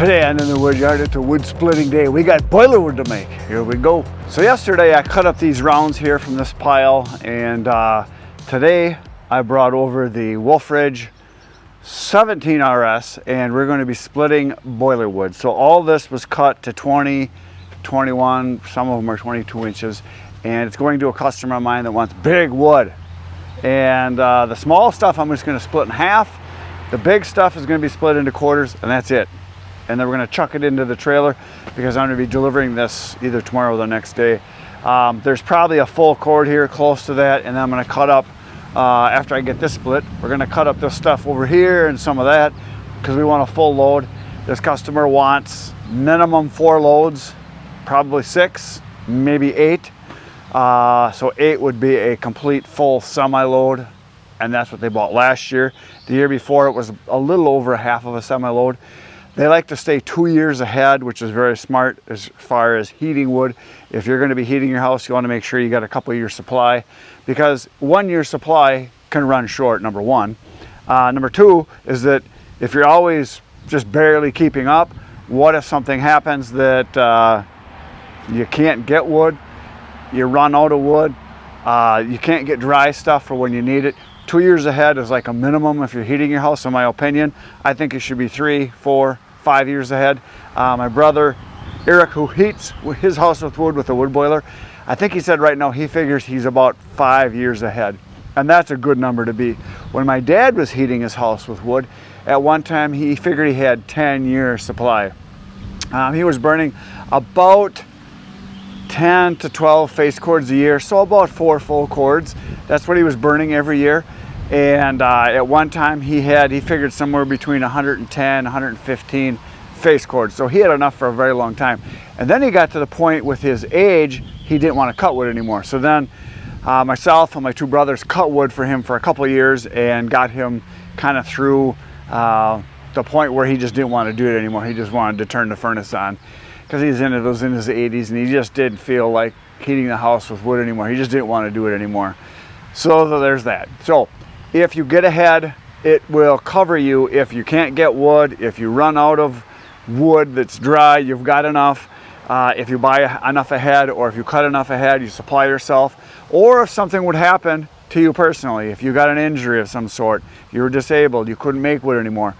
Today on In the Wood Yard, it's a wood splitting day. We got boiler wood to make. Here we go. So yesterday I cut up these rounds here from this pile, and today I brought over the Wolf Ridge 17 RS, and we're going to be splitting boiler wood. So all this was cut to 20, 21, some of them are 22 inches, and it's going to a customer of mine that wants big wood. And the small stuff I'm just going to split in half. The big stuff is going to be split into quarters, and that's it. And then we're going to chuck it into the trailer because I'm going to be delivering this either tomorrow or the next day. There's probably a full cord here close to that, and then I'm going to cut up, after I get this split, we're going to cut up this stuff over here and some of that because we want a full load. This customer wants minimum 4 loads, probably 6, maybe 8. So 8 would be a complete full semi-load, and that's what they bought last year. The year before it was a little over half of a semi-load. They like to stay 2 years ahead, which is very smart as far as heating wood. If you're going to be heating your house, you want to make sure you got a couple of years supply, because 1 year supply can run short, number one. Number two is that if you're always just barely keeping up, what if something happens that you can't get wood, you run out of wood, you can't get dry stuff for when you need it. 2 years ahead is like a minimum if you're heating your house, in my opinion. I think it should be 3, 4, 5 years ahead. My brother Eric, who heats his house with wood with a wood boiler, I think he said right now he figures he's about 5 years ahead, and that's a good number to be. When my dad was heating his house with wood, at one time he figured he had 10 years supply. He was burning about 10 to 12 face cords a year, so about 4 full cords. That's what he was burning every year. And at one time he figured somewhere between 110, 115 face cords. So he had enough for a very long time. And then he got to the point with his age, he didn't want to cut wood anymore. So then myself and my 2 brothers cut wood for him for a couple of years and got him kind of through the point where he just didn't want to do it anymore. He just wanted to turn the furnace on because he was in his 80s, and he just didn't feel like heating the house with wood anymore. He just didn't want to do it anymore. So there's that. So if you get ahead, it will cover you if you can't get wood, if you run out of wood that's dry, you've got enough. If you buy enough ahead, or if you cut enough ahead, you supply yourself. Or if something would happen to you personally, if you got an injury of some sort, you were disabled, you couldn't make wood anymore,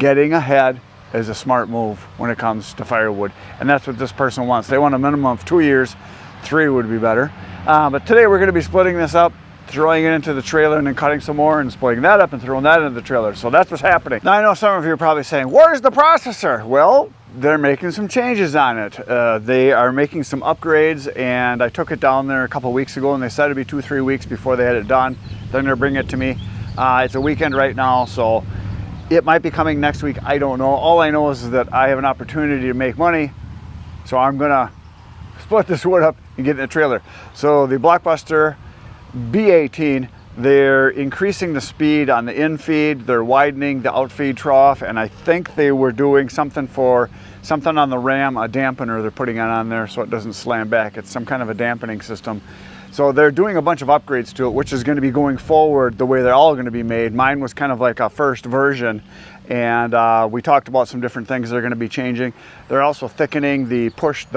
getting ahead is a smart move when it comes to firewood. And that's what this person wants. They want a minimum of 2 years. 3 would be better. But today we're going to be splitting this up, throwing it into the trailer, and then cutting some more and splitting that up and throwing that into the trailer. So that's what's happening. Now I know some of you are probably saying, where's the processor? Well, they're making some changes on it. They are making some upgrades, and I took it down there a couple weeks ago, and they said it'd be 2-3 weeks before they had it done. They're gonna bring it to me. It's a weekend right now, so it might be coming next week. I don't know. All I know is that I have an opportunity to make money, so I'm gonna split this wood up and get in the trailer. So the Blockbuster B18, they're increasing the speed on the infeed, they're widening the outfeed trough, and I think they were doing something on the ram, a dampener they're putting on there so it doesn't slam back. It's some kind of a dampening system. So they're doing a bunch of upgrades to it, which is going to be going forward the way they're all going to be made. Mine was kind of like a first version, and we talked about some different things they're going to be changing. They're also thickening the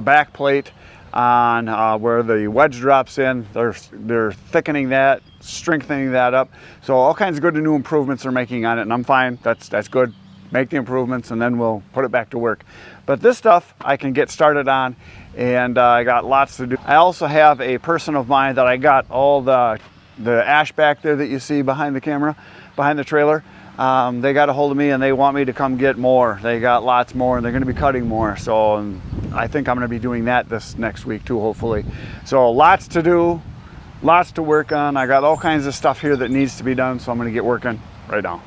back plate on where the wedge drops in. They're thickening that, strengthening that up. So all kinds of good new improvements they're making on it, and I'm fine. That's good. Make the improvements and then we'll put it back to work. But this stuff I can get started on, and I got lots to do. I also have a person of mine that I got all the ash back there that you see behind the camera, behind the trailer. They got a hold of me and they want me to come get more. They got lots more, and they're going to be cutting more. So I think I'm going to be doing that this next week too, hopefully. So lots to do, lots to work on. I got all kinds of stuff here that needs to be done, so I'm going to get working right now.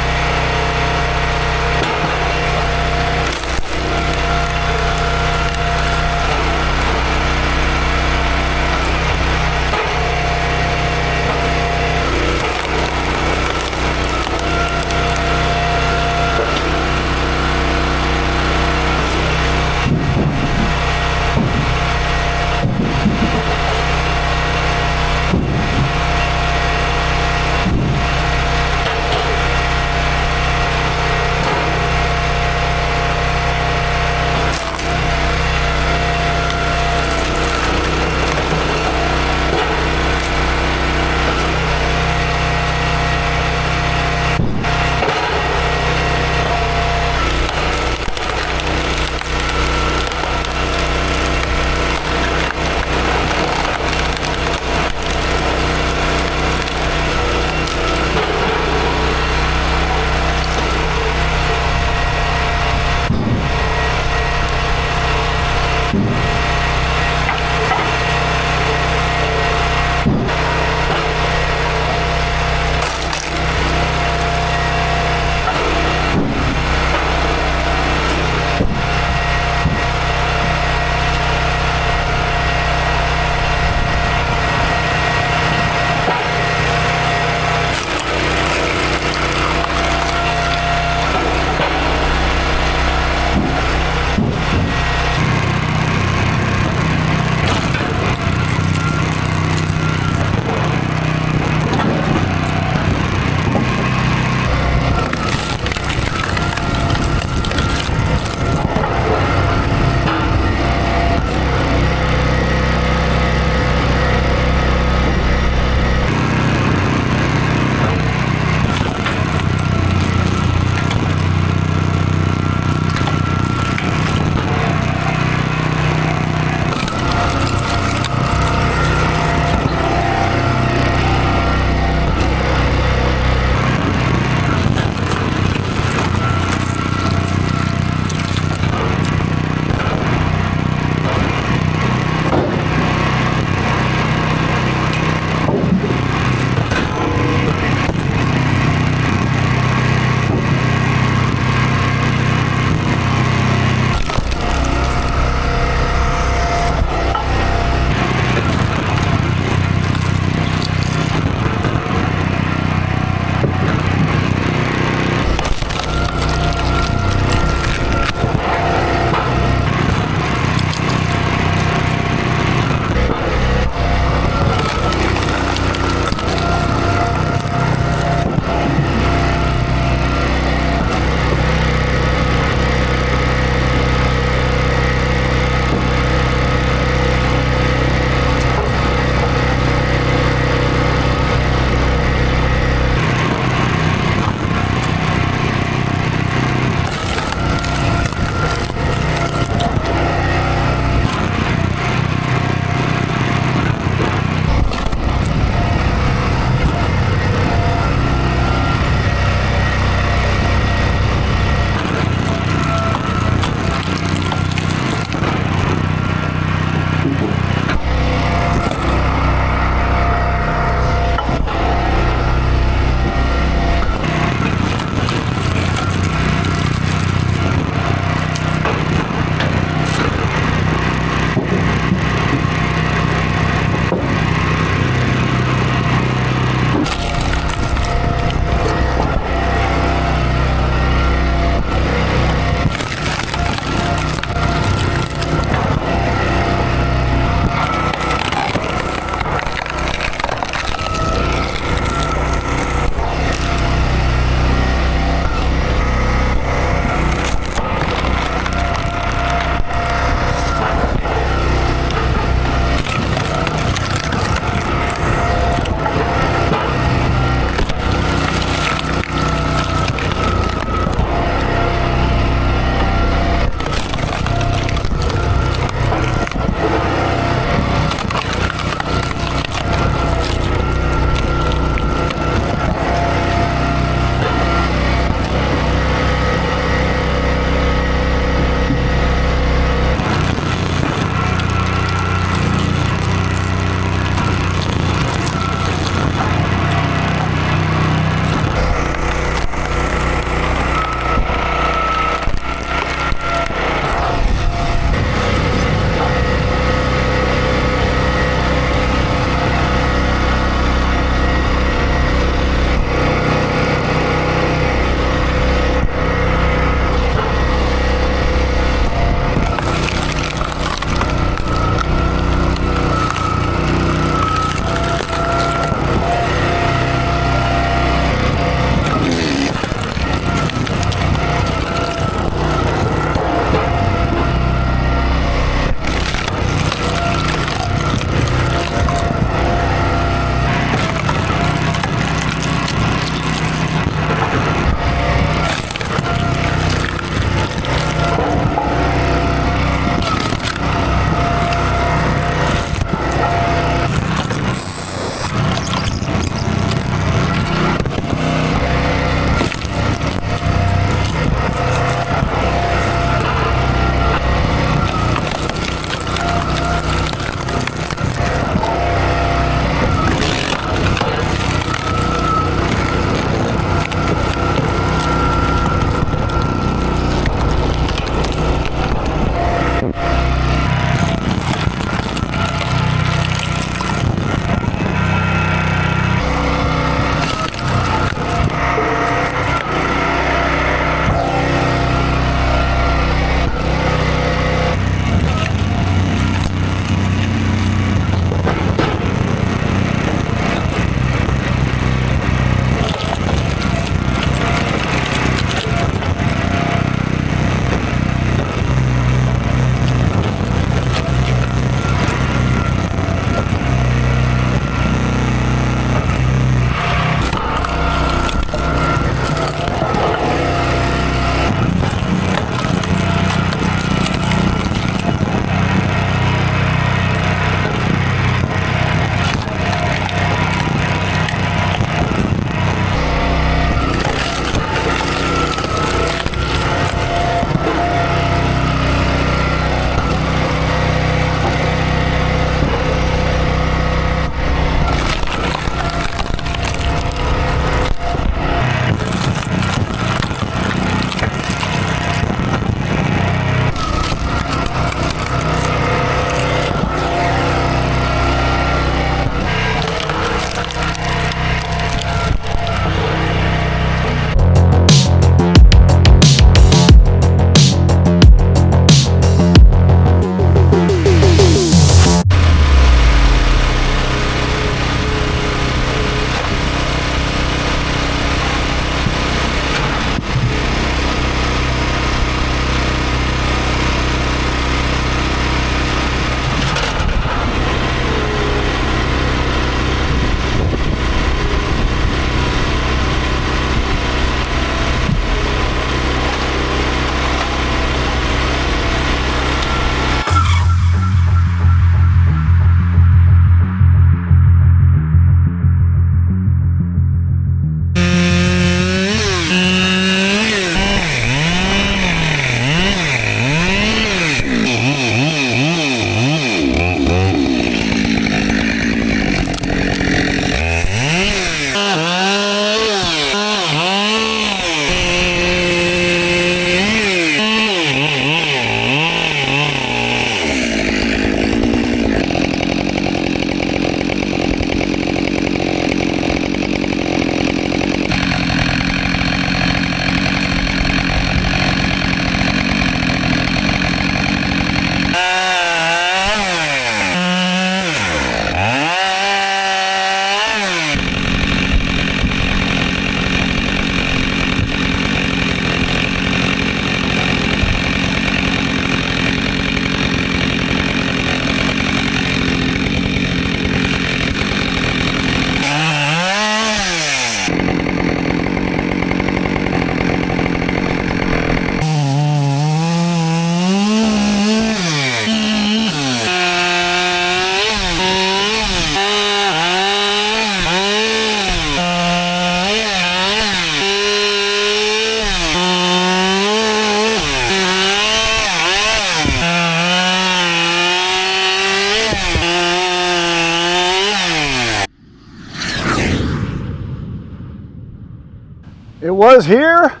It was here.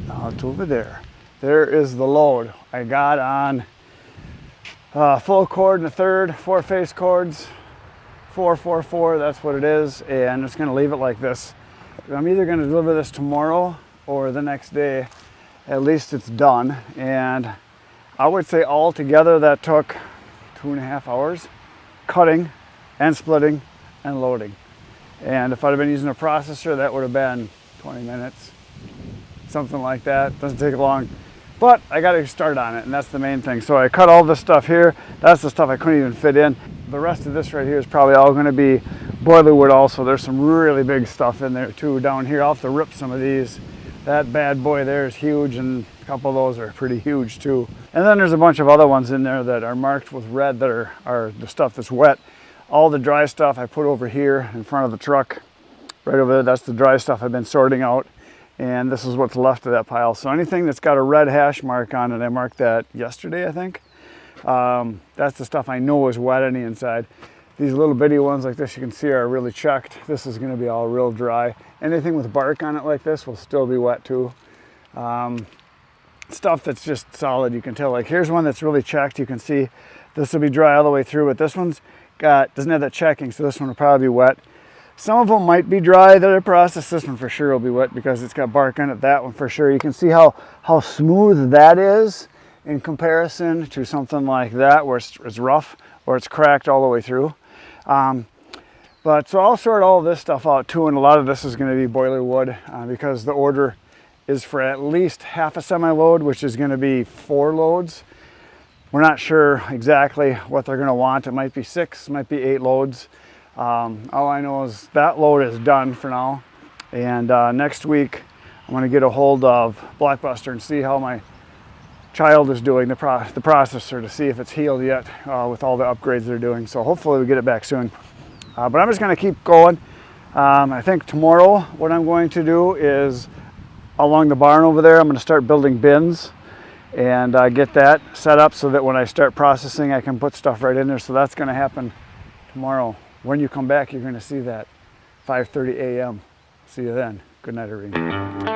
Now it's over there. There is the load I got on full cord and a third, 4-face cords, 444, that's what it is. And I'm just gonna leave it like this. I'm either gonna deliver this tomorrow or the next day. At least it's done. And I would say all together that took 2.5 hours, cutting and splitting and loading. And if I'd have been using a processor, that would have been 20 minutes, something like that. Doesn't take long, but I got to start on it, and that's the main thing. So I cut all this stuff here. That's the stuff I couldn't even fit in. The rest of this right here is probably all going to be boiler wood also. There's some really big stuff in there too down here. I'll have to rip some of these. That bad boy there is huge, and a couple of those are pretty huge too. And then there's a bunch of other ones in there that are marked with red that are the stuff that's wet. All the dry stuff I put over here in front of the truck, right over there. That's the dry stuff I've been sorting out. And this is what's left of that pile. So anything that's got a red hash mark on it, I marked that yesterday, I think. That's the stuff I know is wet on the inside. These little bitty ones like this, you can see are really checked. This is gonna be all real dry. Anything with bark on it like this will still be wet too. Stuff that's just solid, you can tell. Like here's one that's really checked. You can see this will be dry all the way through, but this one's doesn't have that checking, so this one will probably be wet. Some of them might be dry that I processed. This one for sure will be wet because it's got bark on it. That one for sure. You can see how smooth that is in comparison to something like that where it's rough or it's cracked all the way through. But so I'll sort all this stuff out too, and a lot of this is going to be boiler wood because the order is for at least half a semi-load, which is going to be 4 loads. We're not sure exactly what they're going to want. It might be 6, might be 8 loads. All I know is that load is done for now. And next week, I'm going to get a hold of Blockbuster and see how my child is doing, the processor, to see if it's healed yet with all the upgrades they're doing. So hopefully we get it back soon. But I'm just going to keep going. I think tomorrow what I'm going to do is along the barn over there, I'm going to start building bins and get that set up so that when I start processing, I can put stuff right in there. So that's going to happen tomorrow. When you come back, you're going to see that 5:30 a.m. See you then. Good night, everyone.